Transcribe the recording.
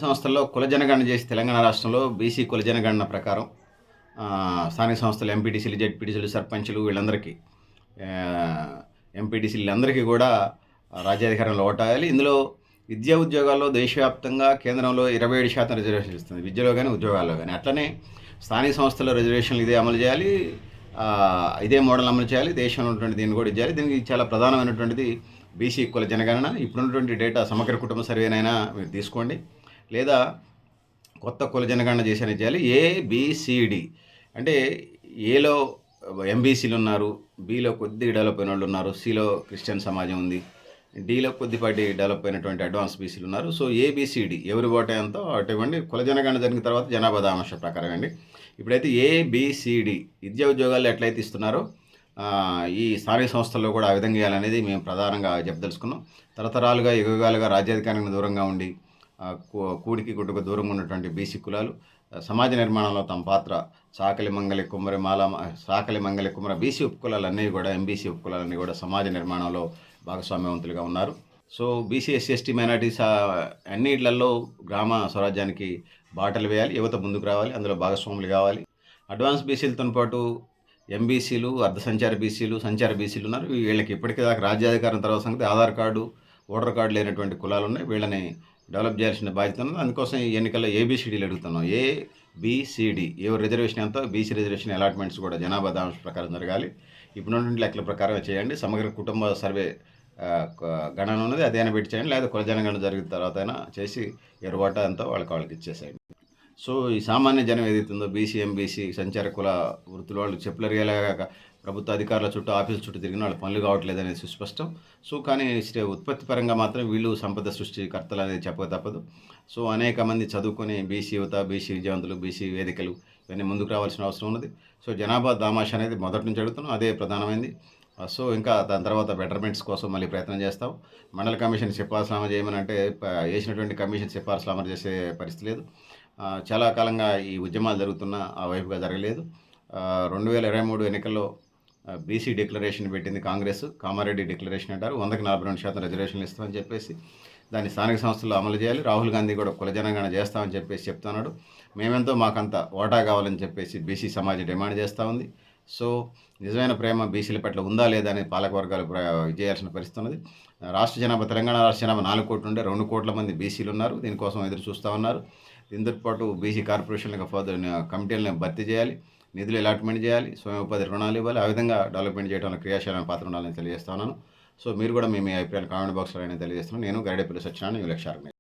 సంస్థల్లో కుల జనగణన చేసి తెలంగాణ రాష్ట్రంలో బీసీ కుల జనగణన ప్రకారం స్థానిక సంస్థలు ఎంపీటీసీలు, జెడ్పీటీసీలు, సర్పంచులు వీళ్ళందరికీ ఎంపీటీసీలు అందరికీ కూడా రాజ్యాధికారంలో ఓటాయాలి. ఇందులో విద్యా ఉద్యోగాల్లో దేశవ్యాప్తంగా కేంద్రంలో 27% రిజర్వేషన్ ఇస్తుంది, విద్యలో కానీ ఉద్యోగాల్లో కానీ. అట్లనే స్థానిక సంస్థల రిజర్వేషన్లు ఇదే అమలు చేయాలి, ఇదే మోడల్ అమలు చేయాలి. దేశంలో ఉన్నటువంటి దీన్ని కూడా చేయాలి. దీనికి చాలా ప్రధానమైనటువంటిది బీసీ కుల జనగణన. ఇప్పుడున్నటువంటి డేటా సమగ్ర కుటుంబ సర్వేనైనా మీరు తీసుకోండి, లేదా కొత్త కుల జనగణన చేసేనే చేయాలి. ఏబిసిడి అంటే ఏలో ఎంబీసీలు ఉన్నారు, బిలో కొద్దిగా డెవలప్ అయిన వాళ్ళు ఉన్నారు, సిలో క్రిస్టియన్ సమాజం ఉంది, డీలో కొద్దిపాటి డెవలప్ అయినటువంటి అడ్వాన్స్ బీసీలు ఉన్నారు. సో ఏబిసిడి ఎవరి ఓటే ఎంతో అటు ఇవ్వండి. కుల జనగణన జరిగిన తర్వాత జనాభా దామాష ప్రకారం అండి. ఇప్పుడైతే ఏబిసిడి విద్యా ఉద్యోగాల్లో ఎట్లయితే ఇస్తున్నారో ఈ స్థానిక సంస్థల్లో కూడా ఆ విధంగా చేయాలనేది మేము ప్రధానంగా చెప్పదలుచుకున్నాం. తరతరాలుగా యుగాలుగా రాజ్యాధికారానికి దూరంగా ఉండి కూడికి గుడ్డకు దూరంగా ఉన్నటువంటి బీసీ కులాలు సమాజ నిర్మాణంలో తమ పాత్ర చాకలి మంగలి కుమ్మరి బీసీ ఉపకులాలన్నీ కూడా ఎంబీసీ ఉపకులాలన్నీ కూడా సమాజ నిర్మాణంలో భాగస్వామ్యవంతులుగా ఉన్నారు. So BC, SC, ST, minorities అన్నిట్లలో గ్రామ స్వరాజ్యానికి బాటలు వేయాలి. యువత ముందుకు రావాలి, అందులో భాగస్వాములు కావాలి. అడ్వాన్స్ బీసీలతో పాటు ఎంబీసీలు, అర్ధసంచార బీసీలు, సంచార బీసీలు ఉన్నారు. వీళ్ళకి ఇప్పటికీ దాకా రాజ్యాధికారం తర్వాత సంగతి ఆధార్ కార్డు, ఓటర్ కార్డు లేనటువంటి కులాలు ఉన్నాయి. వీళ్ళని డెవలప్ చేయాల్సిన బాధ్యత ఉంది. అందుకోసం ఈ ఎన్నికల్లో ఏబిసిడీలు అడుగుతున్నాం. ఏబిసిడి ఎవరి రిజర్వేషన్ ఎంతో బీసీ రిజర్వేషన్ అలాట్మెంట్స్ కూడా జనాభా దామాష ప్రకారం జరగాలి. ఇప్పుడున్నటువంటి లెక్కల ప్రకారం చేయండి. సమగ్ర కుటుంబ సర్వే గణన ఉన్నది, అదేనా పెట్టి చేయండి, లేదా కుల జనగణన జరిగిన తర్వాత అయినా చేసి ఎవరి వాటా ఎంతో వాళ్ళకి ఇచ్చేసేయండి. సో ఈ సామాన్య జనం ఏదైతుందో బీసీ, ఎంబీసీ, సంచార కుల వృత్తుల వాళ్ళు చెప్పులరిగేలాగా ప్రభుత్వ అధికారుల చుట్టూ, ఆఫీసుల చుట్టూ తిరిగిన వాళ్ళు పనులు కావట్లేదు అనేది సుస్పష్టం. సో కానీ ఉత్పత్తి పరంగా మాత్రం వీళ్ళు సంపద సృష్టికర్తలు అనేది చెప్పక తప్పదు. సో అనేక మంది చదువుకొని బీసీ యువత, బీసీ విద్యావంతులు, బీసీ వేదికలు ఇవన్నీ ముందుకు రావాల్సిన అవసరం ఉన్నది. సో జనాభా దామాష అనేది మొదటి నుంచి అడుగుతున్నాం, అదే ప్రధానమైంది. సో ఇంకా దాని తర్వాత బెటర్మెంట్స్ కోసం మళ్ళీ ప్రయత్నం చేస్తాం. మండల కమిషన్ సిఫార్సులు అమలు చేయమని అంటే వేసినటువంటి కమిషన్ సిఫార్సులు అమలు చేసే పరిస్థితి లేదు. చాలా కాలంగా ఈ ఉద్యమాలు జరుగుతున్నా ఆ వైపుగా జరగలేదు. 2023 ఎన్నికల్లో బీసీ డిక్లరేషన్ పెట్టింది కాంగ్రెస్, కామారెడ్డి డిక్లరేషన్ అంటారు. 100కి 42% రిజర్వేషన్లు ఇస్తామని చెప్పేసి దాన్ని స్థానిక సంస్థల్లో అమలు చేయాలి. రాహుల్ గాంధీ కూడా కుల జనగణన చేస్తామని చెప్పేసి చెప్తున్నాడు. మేమెంతో మాకంత ఓటా కావాలని చెప్పేసి బీసీ సమాజం డిమాండ్ చేస్తూ ఉంది. సో నిజమైన ప్రేమ బీసీల పట్ల ఉందా లేదా అని పాలకవర్గాలు చేయాల్సిన పరిస్థితి ఉన్నది. రాష్ట్ర జనాభా, తెలంగాణ రాష్ట్ర జనాభా 4 కోట్లు ఉండే 2 కోట్ల మంది బీసీలు ఉన్నారు. దీనికోసం ఎదురు చూస్తూ ఉన్నారు. దీంతో పాటు బీసీ కార్పొరేషన్లకు ఫర్దర్ కమిటీలను భర్తీ చేయాలి, నిధులు అలాట్మెంట్ చేయాలి, స్వయం ఉపాధి రుణాలు ఇవ్వాలి. ఆ విధంగా డెవలప్మెంట్ చేయడంలో క్రియాశీలమైన పాత్ర ఉండాలని తెలియజేస్తా ఉన్నాను. సో మీరు కూడా మీ అభిప్రాయాలు కామెంట్ బాక్స్లో అయినా తెలియజేస్తున్నాను. నేను గరిడేపల్లి సత్యనారాయణ, న్యూ లక్ష్యార్ని.